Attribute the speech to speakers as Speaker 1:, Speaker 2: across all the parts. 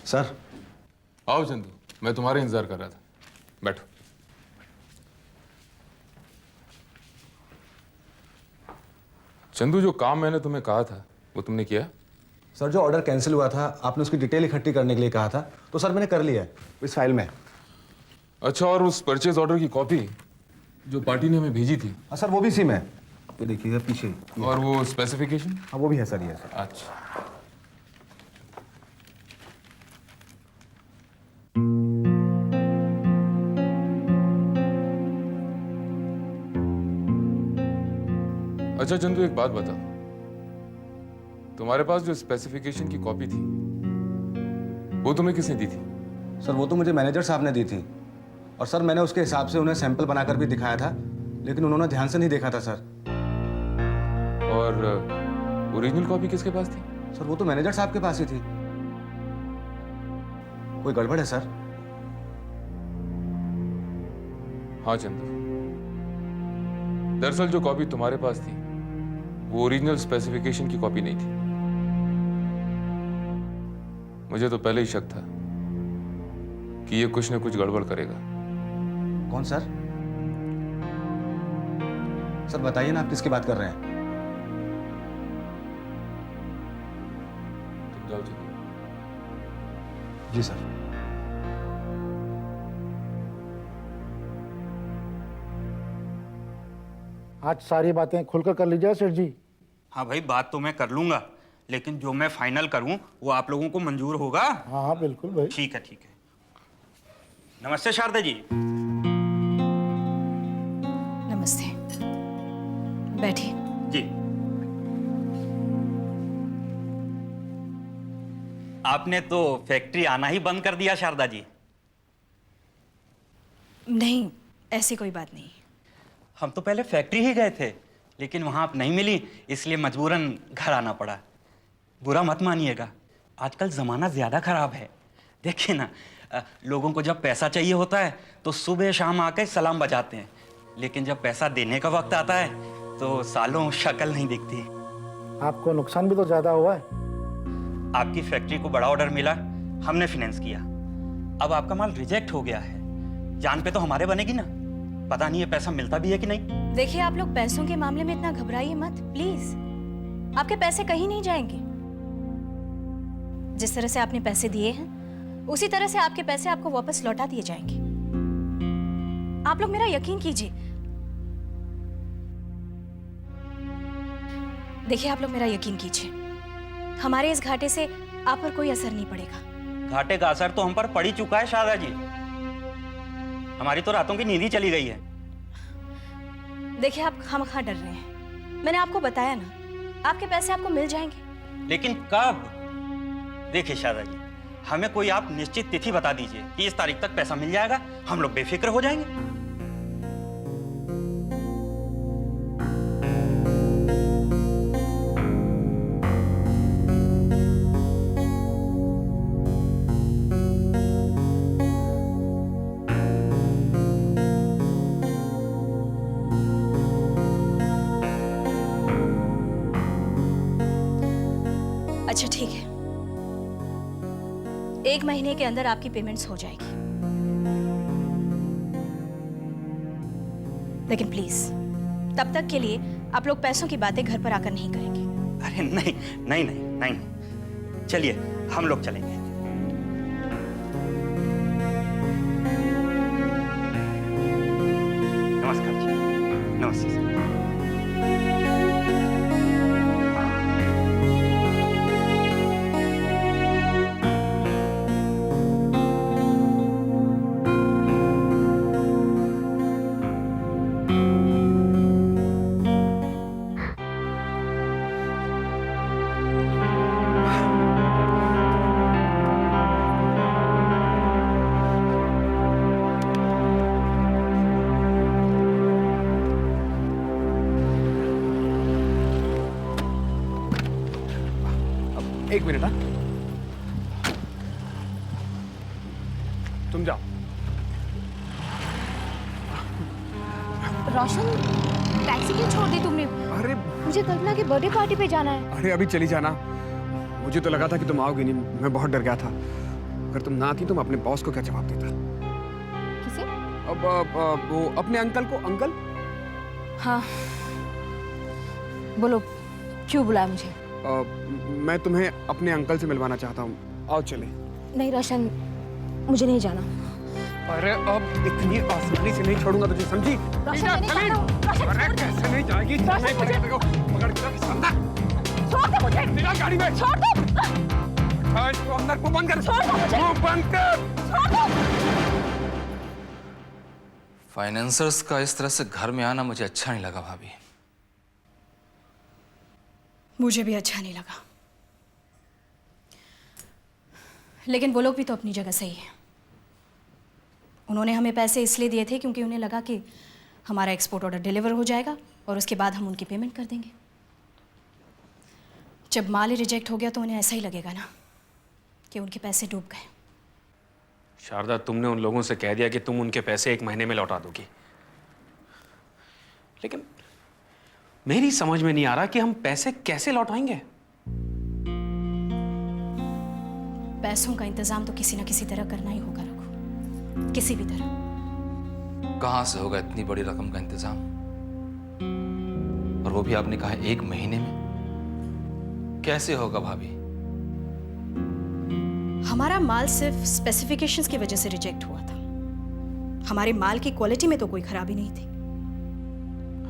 Speaker 1: Sir.
Speaker 2: आओ चंदू, मैं तुम्हारा इंतजार कर रहा था। बैठो। चंदू, जो काम मैंने तुम्हें कहा था वो तुमने किया?
Speaker 1: सर, जो ऑर्डर कैंसिल हुआ था, आपने उसकी डिटेल इकट्ठी करने के लिए कहा था, तो सर मैंने कर लिया है, इस फाइल में।
Speaker 2: अच्छा, और उस परचेज ऑर्डर की कॉपी जो पार्टी ने हमें भेजी थी?
Speaker 1: हाँ सर, वो भी इसी में है। ये देखिए पीछे।
Speaker 2: और वो स्पेसिफिकेशन?
Speaker 1: हाँ, वो भी है सर, ये सर।
Speaker 2: अच्छा। अच्छा चंदू, एक बात बता, तुम्हारे पास जो स्पेसिफिकेशन की कॉपी थी वो तुम्हें किसने दी थी?
Speaker 1: सर, वो तो मुझे मैनेजर साहब ने दी थी, और सर मैंने उसके हिसाब से उन्हें सैंपल बनाकर भी दिखाया था, लेकिन उन्होंने ध्यान से नहीं देखा था सर।
Speaker 2: और ओरिजिनल कॉपी किसके पास थी?
Speaker 1: सर, वो तो मैनेजर साहब के पास ही थी। कोई गड़बड़ है सर?
Speaker 2: हाँ चंदू, दरअसल जो कॉपी तुम्हारे पास थी वो ओरिजिनल स्पेसिफिकेशन की कॉपी नहीं थी। मुझे तो पहले ही शक था कि ये कुछ न कुछ गड़बड़ करेगा।
Speaker 1: कौन सर? सर बताइए ना, आप किसकी बात कर रहे हैं?
Speaker 2: तुम जाओ चंदू।
Speaker 1: जी सर।
Speaker 3: आज सारी बातें खुलकर कर लीजिए सेठ जी।
Speaker 4: हाँ भाई, बात तो मैं कर लूंगा, लेकिन जो मैं फाइनल करूं वो आप लोगों को मंजूर होगा?
Speaker 3: हाँ हाँ बिल्कुल भाई।
Speaker 4: ठीक है ठीक है। नमस्ते शारदा जी।
Speaker 5: नमस्ते, बैठिए।
Speaker 4: जी। आपने तो फैक्ट्री आना ही बंद कर दिया शारदा जी।
Speaker 5: नहीं, ऐसी कोई बात नहीं।
Speaker 4: हम तो पहले फैक्ट्री ही गए थे, लेकिन वहां आप नहीं मिली, इसलिए मजबूरन घर आना पड़ा। बुरा मत मानिएगा, आजकल जमाना ज्यादा खराब है। देखिए ना, लोगों को जब पैसा चाहिए होता है तो सुबह शाम आके सलाम बजाते हैं, लेकिन जब पैसा देने का वक्त आता है तो सालों शक्ल नहीं दिखती।
Speaker 3: आपको नुकसान भी तो ज्यादा हुआ है।
Speaker 4: आपकी फैक्ट्री को बड़ा ऑर्डर मिला, हमने फाइनेंस किया, अब आपका माल रिजेक्ट हो गया है। जान पे तो हमारे बनेगी ना, पता नहीं ये पैसा मिलता भी है कि नहीं।
Speaker 5: देखिए, आप लोग पैसों के मामले में इतना घबराइए मत प्लीज। आपके पैसे कहीं नहीं जाएंगे। जिस तरह से आपने पैसे दिए हैं उसी तरह से आपके पैसे आपको वापस लौटा दिए जाएंगे। आप लोग मेरा यकीन कीजिए। देखिए, आप लोग मेरा यकीन कीजिए, हमारे इस घाटे से आप पर कोई असर नहीं पड़ेगा।
Speaker 4: घाटे का असर तो हम पर पड़ ही चुका है शारदा जी। हमारी तो रातों की नींद ही चली गई है।
Speaker 5: देखिए, आप खामखा डर रहे हैं। मैंने आपको बताया ना, आपके पैसे आपको मिल जाएंगे।
Speaker 4: लेकिन कब? देखिए शारदा जी, हमें कोई आप निश्चित तिथि बता दीजिए कि इस तारीख तक पैसा मिल जाएगा, हम लोग बेफिक्र हो जाएंगे।
Speaker 5: अच्छा ठीक है, 1 महीने के अंदर आपकी पेमेंट्स हो जाएगी। लेकिन प्लीज तब तक के लिए आप लोग पैसों की बातें घर पर आकर नहीं करेंगे।
Speaker 4: अरे नहीं नहीं नहीं नहीं, चलिए हम लोग चलेंगे। नमस्कार जी। नमस्ते सर।
Speaker 6: एक मिनट। हाँ, तुम जाओ।
Speaker 7: रोशन, टैक्सी क्यों छोड़ दी तुमने?
Speaker 6: अरे
Speaker 7: मुझे कल्पना के बर्थडे पार्टी पे जाना है।
Speaker 6: अरे अभी चली जाना, मुझे तो लगा था कि तुम आओगे नहीं, मैं बहुत डर गया था। अगर तुम ना आती तो मैं अपने बॉस को क्या जवाब देता?
Speaker 7: किसे?
Speaker 6: अब वो अपने अंकल को। अंकल,
Speaker 7: हाँ बोलो, क्यों बुलाया मुझे?
Speaker 6: मैं तुम्हें अपने अंकल से मिलवाना चाहता हूँ, आओ चले।
Speaker 7: नहीं रोशन, मुझे नहीं जाना।
Speaker 6: अरे अब इतनी आसानी से नहीं छोड़ूंगा तुझे, समझी?
Speaker 7: रोशन, मैं नहीं जा रहा हूँ। रोशन,
Speaker 6: अरे कैसे नहीं जाएगी? चलना ही पड़ेगा तेरे को। पकड़ के रख अंदर।
Speaker 7: छोड़ दो मुझे।
Speaker 6: निकाल गाड़ी में।
Speaker 7: छोड़ दो।
Speaker 6: हाँ, इसको अंदर मुंह बंद कर।
Speaker 7: छोड़ दो मुझे।
Speaker 6: मुंह बंद कर।
Speaker 7: छोड़ दो।
Speaker 8: फाइनेंसर्स का इस तरह से घर में आना मुझे अच्छा नहीं लगा भाभी।
Speaker 5: मुझे भी अच्छा नहीं लगा, लेकिन वो लोग भी तो अपनी जगह सही है। उन्होंने हमें पैसे इसलिए दिए थे क्योंकि उन्हें लगा कि हमारा एक्सपोर्ट ऑर्डर डिलीवर हो जाएगा और उसके बाद हम उनकी पेमेंट कर देंगे। जब माल ही रिजेक्ट हो गया तो उन्हें ऐसा ही लगेगा ना कि उनके पैसे डूब गए।
Speaker 9: शारदा, तुमने उन लोगों से कह दिया कि तुम उनके पैसे 1 महीने में लौटा दोगी, लेकिन मेरी समझ में नहीं आ रहा कि हम पैसे कैसे लौटाएंगे।
Speaker 5: पैसों का इंतजाम तो किसी ना किसी तरह करना ही होगा रघु, किसी भी तरह।
Speaker 8: कहां से होगा इतनी बड़ी रकम का इंतजाम? और वो भी आपने कहा 1 महीने में? कैसे होगा भाभी?
Speaker 5: हमारा माल सिर्फ स्पेसिफिकेशंस की वजह से रिजेक्ट हुआ था। हमारे माल की क्वालिटी में तो कोई खराबी नहीं थी।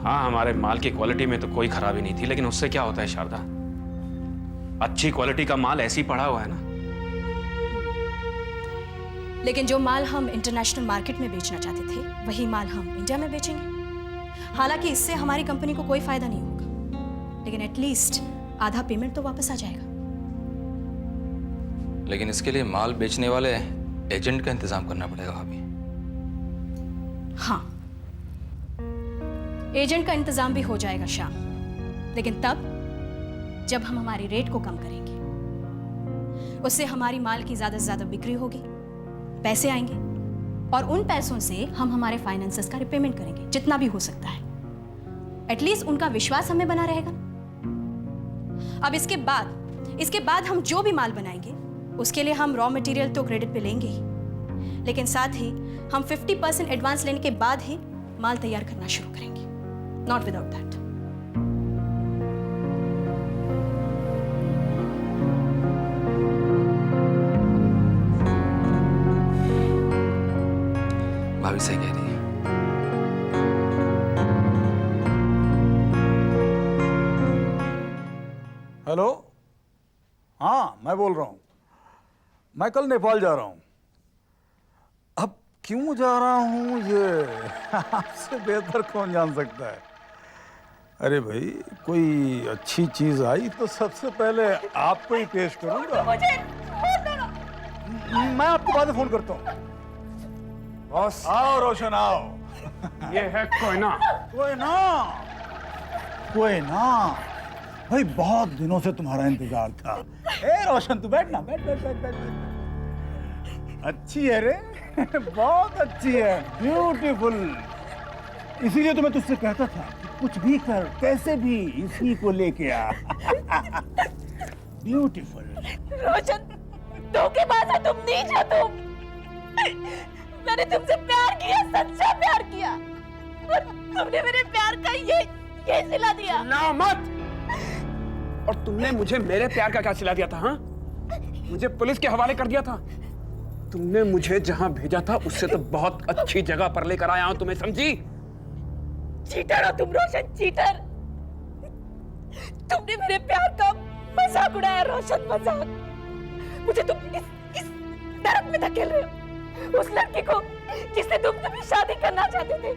Speaker 9: हाँ, हमारे माल की क्वालिटी में तो कोई खराबी नहीं थी, लेकिन उससे क्या होता है शारदा? अच्छी क्वालिटी का माल ऐसे ही पड़ा हुआ है ना।
Speaker 5: लेकिन जो माल हम इंटरनेशनल मार्केट में बेचना चाहते थे, वही माल हम इंडिया में बेचेंगे। हालांकि इससे हमारी कंपनी को कोई फायदा नहीं होगा, लेकिन एटलीस्ट आधा पेमेंट तो वापस आ जाएगा।
Speaker 8: लेकिन इसके लिए माल बेचने वाले एजेंट का इंतजाम करना पड़ेगा भाभी।
Speaker 5: हाँ, एजेंट का इंतजाम भी हो जाएगा श्याम, लेकिन तब जब हम हमारी रेट को कम करेंगे। उससे हमारी माल की ज्यादा से ज्यादा बिक्री होगी, पैसे आएंगे, और उन पैसों से हम हमारे फाइनेंसर्स का रिपेमेंट करेंगे जितना भी हो सकता है। एटलीस्ट उनका विश्वास हमें बना रहेगा। अब इसके बाद हम जो भी माल बनाएंगे उसके लिए हम रॉ मटेरियल तो क्रेडिट पे लेंगे ही, लेकिन साथ ही हम 50% एडवांस लेने के बाद ही माल तैयार करना शुरू करेंगे। Not without that.
Speaker 8: भाभी सही कह रही है।
Speaker 10: हेलो, हाँ मैं बोल रहा हूँ। मैं कल नेपाल जा रहा हूँ। अब क्यों जा रहा हूँ ये आपसे बेहतर कौन जान सकता है। अरे भाई, कोई अच्छी चीज आई तो सबसे पहले आपको ही पेश करूंगा। मैं आपको बाद में फोन करता हूँ।
Speaker 6: बॉस,
Speaker 10: आओ रोशन आओ।
Speaker 6: ये है कोयना।
Speaker 10: कोयना भाई, बहुत दिनों से तुम्हारा इंतजार था। ए रोशन, तू बैठ ना, बैठ बैठ बैठ बैठ बैठ। अच्छी है रे बहुत अच्छी है, ब्यूटीफुल। इसीलिए तो मैं तुझसे कहता था कि कुछ भी कर, कैसे भी इसी को लेके आ। ब्यूटीफुल।
Speaker 7: रोशन, धोखेबाज है तुम, नीच हो तुम। मैंने तुमसे प्यार किया, सच्चा प्यार किया, और तुमने मेरे प्यार का ये सिला दिया।
Speaker 6: ना मत। और तुमने मुझे मेरे प्यार का क्या सिला दिया था? हाँ, मुझे पुलिस के हवाले कर दिया था। तुमने मुझे जहां भेजा था उससे तो बहुत अच्छी जगह पर लेकर आया हूं तुम्हें, समझी?
Speaker 7: चीटर हो तुम रोशन, चीटर। तुमने मेरे प्यार का मजाक उड़ाया रोशन, मजाक। मुझे तुम इस नरक में धकेल रहे हो। उस लड़की को जिससे तुम कभी शादी करना चाहते थे,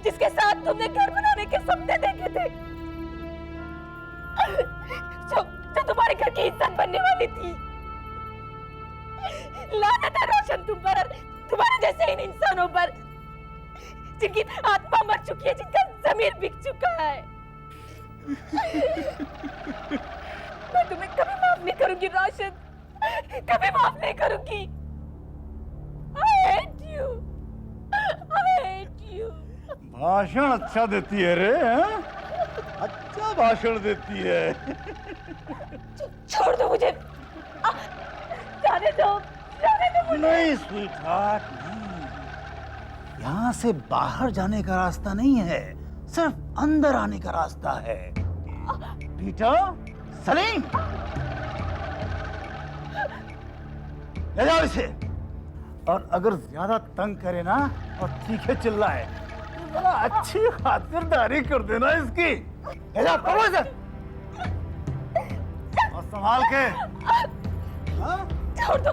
Speaker 7: जिसके साथ तुमने घर बनाने के सपने देखे थे, जो तुम्हारे घर की इज्जत बनने वाली थी। लानत है रोशन तुम पर, तुम्हारे जैसे इन इंसानों पर जिनकी आत्मा मर चुकी है, जिनका ज़मीर बिक चुका है। मैं तुम्हें कभी माफ नहीं करूंगी रोशन, कभी माफ नहीं करूंगी। I hate you. I hate you.
Speaker 10: भाषण अच्छा देती है रे, हाँ? अच्छा भाषण देती है।
Speaker 7: छोड़ दो मुझे, जाने दो, जाने दो
Speaker 10: नहीं स्वीट हार्ट, नहीं। यहाँ से बाहर जाने का रास्ता नहीं है, सिर्फ अंदर आने का रास्ता है। पीटर, सलीम, ले जाओ इसे। और अगर ज्यादा तंग करे ना और चीखे चिल्लाए तो बड़ा अच्छी खातिरदारी कर देना इसकी। ले जाओ, पकड़ो इसे और संभाल के। हाँ?
Speaker 7: छोड़ दो।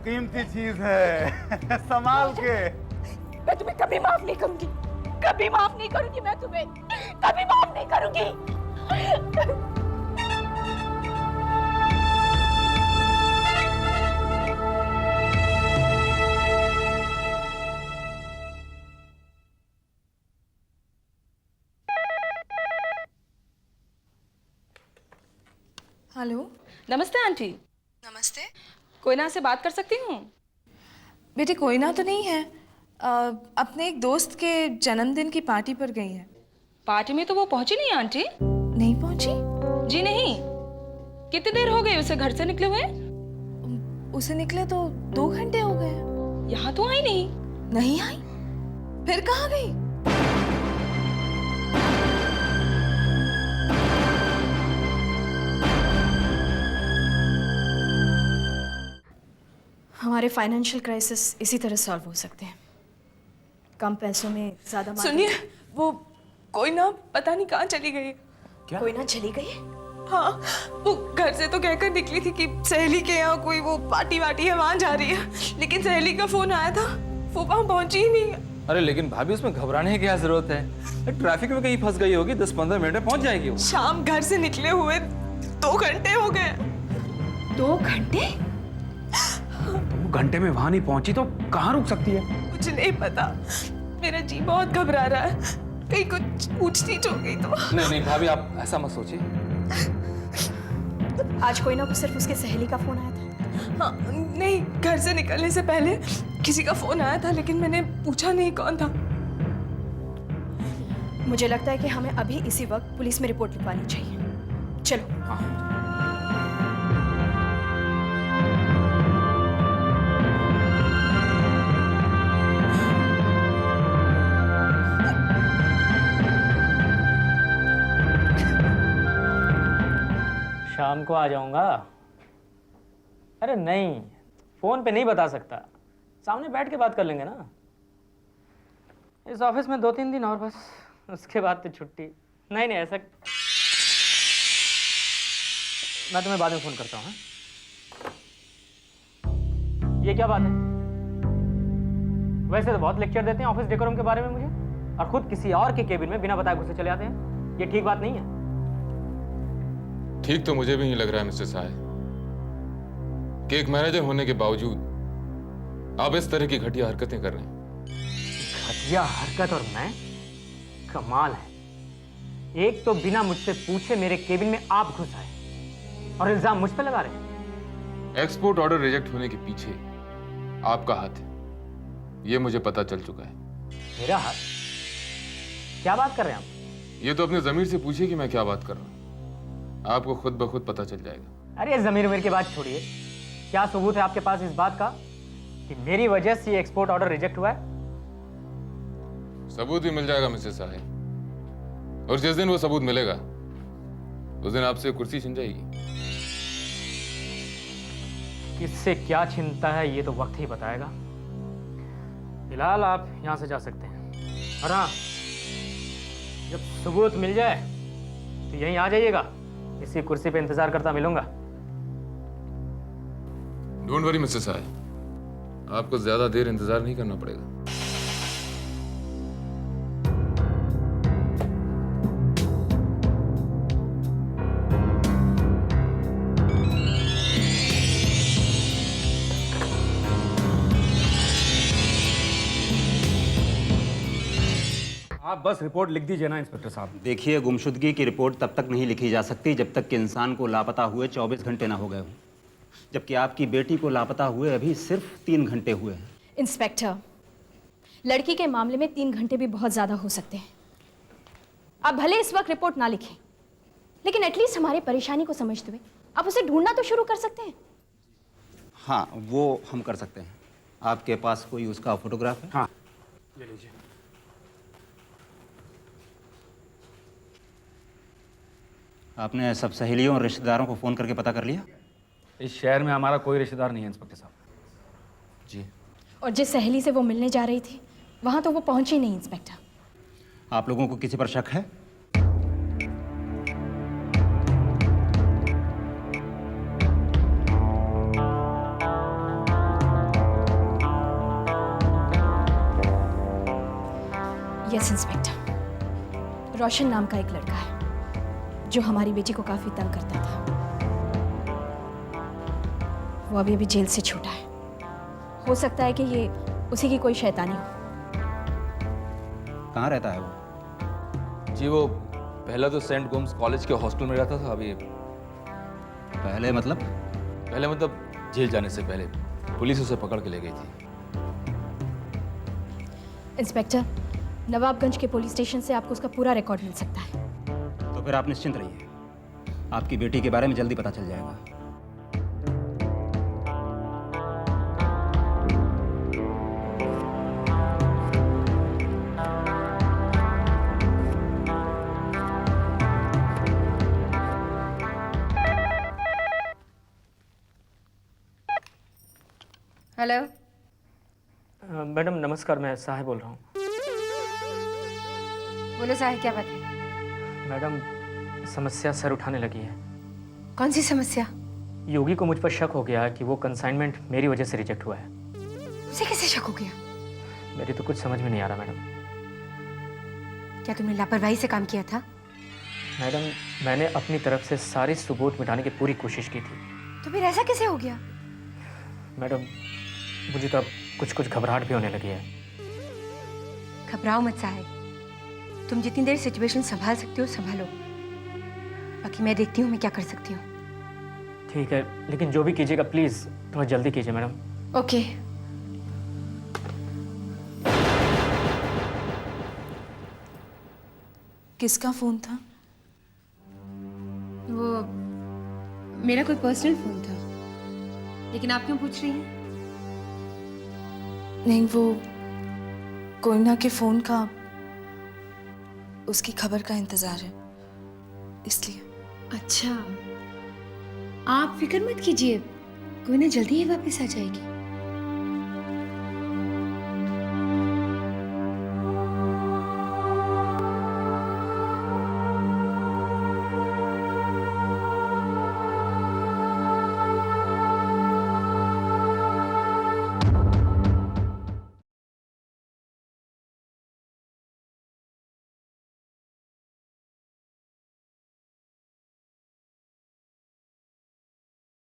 Speaker 10: कीमती चीज है, संभाल के।
Speaker 7: मैं तुम्हें कभी माफ नहीं करूंगी, कभी माफ नहीं करूंगी, मैं तुम्हें कभी माफ नहीं करूंगी।
Speaker 11: हेलो।
Speaker 12: नमस्ते आंटी।
Speaker 11: नमस्ते।
Speaker 12: कोयना से बात कर सकती हूँ?
Speaker 11: बेटे कोयना तो नहीं है, अपने एक दोस्त के जन्मदिन की पार्टी पर गई है।
Speaker 12: पार्टी में तो वो पहुंची नहीं आंटी।
Speaker 11: नहीं पहुंची?
Speaker 12: जी नहीं। कितनी देर हो गई उसे घर से निकले हुए?
Speaker 11: उसे निकले तो 2 घंटे हो गए।
Speaker 12: यहाँ तो आई नहीं।
Speaker 11: नहीं आई? फिर कहाँ गई?
Speaker 5: हमारे फाइनेंशियल क्राइसिस इसी तरह सॉल्व हो सकते हैं, कम पैसों में ज्यादा।
Speaker 11: सुनिए, वो कोयना पता नहीं कहाँ चली गई।
Speaker 5: क्या? कोयना चली गई?
Speaker 11: हाँ, वो घर से तो कहकर निकली थी कि सहेली के यहाँ कोई वो पार्टी वार्टी है, वहाँ जा रही है, लेकिन सहेली का फोन आया था, वो वहाँ पहुंची ही नहीं।
Speaker 8: अरे लेकिन भाभी उसमें घबराने की क्या जरूरत है? ट्रैफिक में कहीं फंस गई होगी, 10-15 मिनट में पहुंच जाएगी वो।
Speaker 11: शाम घर से निकले हुए 2 घंटे हो गए।
Speaker 5: 2 घंटे?
Speaker 6: वो घंटे में वहां नहीं पहुंची तो कहाँ रुक सकती है?
Speaker 11: मुझे नहीं पता, मेरा जी बहुत घबरा रहा है, कहीं कुछ पूछ-तीछ हो गई तो।
Speaker 8: नहीं भाभी, आप ऐसा मत सोचिए।
Speaker 5: आज कोयना को सिर्फ उसके सहेली का फोन आया था?
Speaker 11: हाँ, नहीं, घर से निकलने से पहले किसी का फोन आया था, लेकिन मैंने पूछा नहीं कौन था।
Speaker 5: मुझे लगता है कि हमें अभी इसी वक्त पुलिस में रिपोर्ट लिखवानी चाहिए। चलो।
Speaker 8: हाँ।
Speaker 13: शाम को आ जाऊंगा। अरे नहीं, फोन पे नहीं बता सकता, सामने बैठ के बात कर लेंगे ना। इस ऑफिस में 2-3 दिन और बस, उसके बाद तो छुट्टी। नहीं ऐसा, मैं तुम्हें बाद में फोन करता हूँ। ये क्या बात है? वैसे तो बहुत लेक्चर देते हैं ऑफिस डेकोरम के बारे में मुझे, और खुद किसी और के केबिन में बिना बताए घुसे चले आते हैं। ये ठीक बात नहीं है।
Speaker 2: ठीक तो मुझे भी नहीं लग रहा है मिस्टर साय कि एक मैनेजर होने के बावजूद आप इस तरह की घटिया हरकतें कर रहे हैं।
Speaker 13: घटिया हरकत? और मैं? कमाल है। एक तो बिना मुझसे पूछे मेरे केबिन में आप घुस आए और इल्जाम मुझ पे लगा रहे हैं।
Speaker 2: एक्सपोर्ट ऑर्डर रिजेक्ट होने के पीछे आपका हाथ है, यह मुझे पता चल चुका है।
Speaker 13: मेरा हाथ? क्या बात कर रहे हैं आप?
Speaker 2: ये तो अपने जमीर से पूछिए कि मैं क्या बात कर रहा हूं, आपको खुद ब खुद पता चल जाएगा।
Speaker 13: अरे जमीर उमीर की बात छोड़िए, क्या सबूत है आपके पास इस बात का कि मेरी वजह से ये एक्सपोर्ट ऑर्डर रिजेक्ट हुआ है?
Speaker 2: सबूत भी मिल जाएगा मिस्टर साहब, और जिस दिन वो सबूत मिलेगा उस दिन आपसे कुर्सी छिन जाएगी।
Speaker 13: किससे क्या छिनता है ये तो वक्त ही बताएगा। फिलहाल आप यहां से जा सकते हैं, और हाँ, जब सबूत मिल जाए तो यहीं आ जाइएगा, इसी कुर्सी पे इंतजार करता मिलूंगा।
Speaker 2: डोंट वरी मिस्टर साहब, आपको ज्यादा देर इंतजार नहीं करना पड़ेगा।
Speaker 14: आप बस रिपोर्ट लिख दीजिए ना इंस्पेक्टर साहब।
Speaker 4: देखिए, गुमशुदगी की रिपोर्ट तब तक नहीं लिखी जा सकती जब तक कि इंसान को लापता हुए 24 घंटे ना हो गए हों, जबकि आपकी बेटी को लापता हुए अभी सिर्फ 3 घंटे हुए हैं।
Speaker 5: इंस्पेक्टर, लड़की के मामले में 3 घंटे भी बहुत ज़्यादा हो सकते हैं। आप भले इस वक्त रिपोर्ट ना लिखें, लेकिन एटलीस्ट हमारी परेशानी को समझते हुए आप उसे ढूंढना तो शुरू कर सकते हैं।
Speaker 15: हाँ, वो हम कर सकते हैं। आपके पास कोई उसका फोटोग्राफ है?
Speaker 6: हाँ, ये लीजिए।
Speaker 15: आपने सब सहेलियों और रिश्तेदारों को फ़ोन करके पता कर लिया?
Speaker 14: इस शहर में हमारा कोई रिश्तेदार नहीं है इंस्पेक्टर साहब।
Speaker 2: जी।
Speaker 5: और जिस सहेली से वो मिलने जा रही थी वहां तो वो पहुंची नहीं इंस्पेक्टर।
Speaker 15: आप लोगों को किसी पर शक है?
Speaker 5: यस इंस्पेक्टर, रोशन नाम का एक लड़का है जो हमारी बेटी को काफी तंग करता था। वो अभी अभी जेल से छूटा है। हो सकता है कि ये उसी की कोई शैतानी हो।
Speaker 15: कहाँ रहता है वो?
Speaker 8: जी वो पहला तो सेंट गोम्स कॉलेज के हॉस्टल में रहता था। अभी
Speaker 15: पहले मतलब?
Speaker 8: पहले मतलब जेल जाने से पहले पुलिस उसे पकड़ के ले गई थी।
Speaker 5: इंस्पेक्टर, नवाबगंज के पुलिस स्टेशन से आपको उसका पूरा रिकॉर्ड मिल सकता है।
Speaker 15: तो फिर आप निश्चिंत रहिए, आपकी बेटी के बारे में जल्दी पता चल जाएगा।
Speaker 7: हेलो।
Speaker 13: मैडम नमस्कार, मैं साहिब बोल रहा हूँ।
Speaker 7: बोलो साहिब, क्या बात है?
Speaker 13: मैडम समस्या सर उठाने लगी है।
Speaker 7: कौन सी समस्या?
Speaker 13: योगी को मुझ पर शक हो गया कि वो कंसाइनमेंट मेरी वजह से रिजेक्ट हुआ है।
Speaker 7: उसे कैसे शक हो गया?
Speaker 13: मेरी तो कुछ समझ में नहीं आ रहा मैडम।
Speaker 7: क्या तुमने लापरवाही से काम किया था?
Speaker 13: मैडम मैंने अपनी तरफ से सारे सबूत मिटाने की पूरी कोशिश की थी।
Speaker 7: तो फिर ऐसा कैसे हो गया?
Speaker 13: मैडम मुझे तो अब कुछ कुछ घबराहट भी होने लगी है।
Speaker 7: घबराओ मत साहिब, तुम जितनी देर सिचुएशन संभाल सकती हो संभालो, बाकी मैं देखती हूँ मैं क्या कर सकती हूँ।
Speaker 13: ठीक है, लेकिन जो भी कीजिएगा प्लीज थोड़ा जल्दी कीजिए मैडम।
Speaker 7: ओके।
Speaker 11: किसका फोन था?
Speaker 7: वो मेरा कोई पर्सनल फोन था, लेकिन आप क्यों पूछ रही हैं?
Speaker 11: नहीं, वो कोयना के फोन का उसकी खबर का इंतजार है, इसलिए।
Speaker 7: अच्छा, आप फिक्र मत कीजिए, कोयना जल्दी ही वापस आ जाएगी।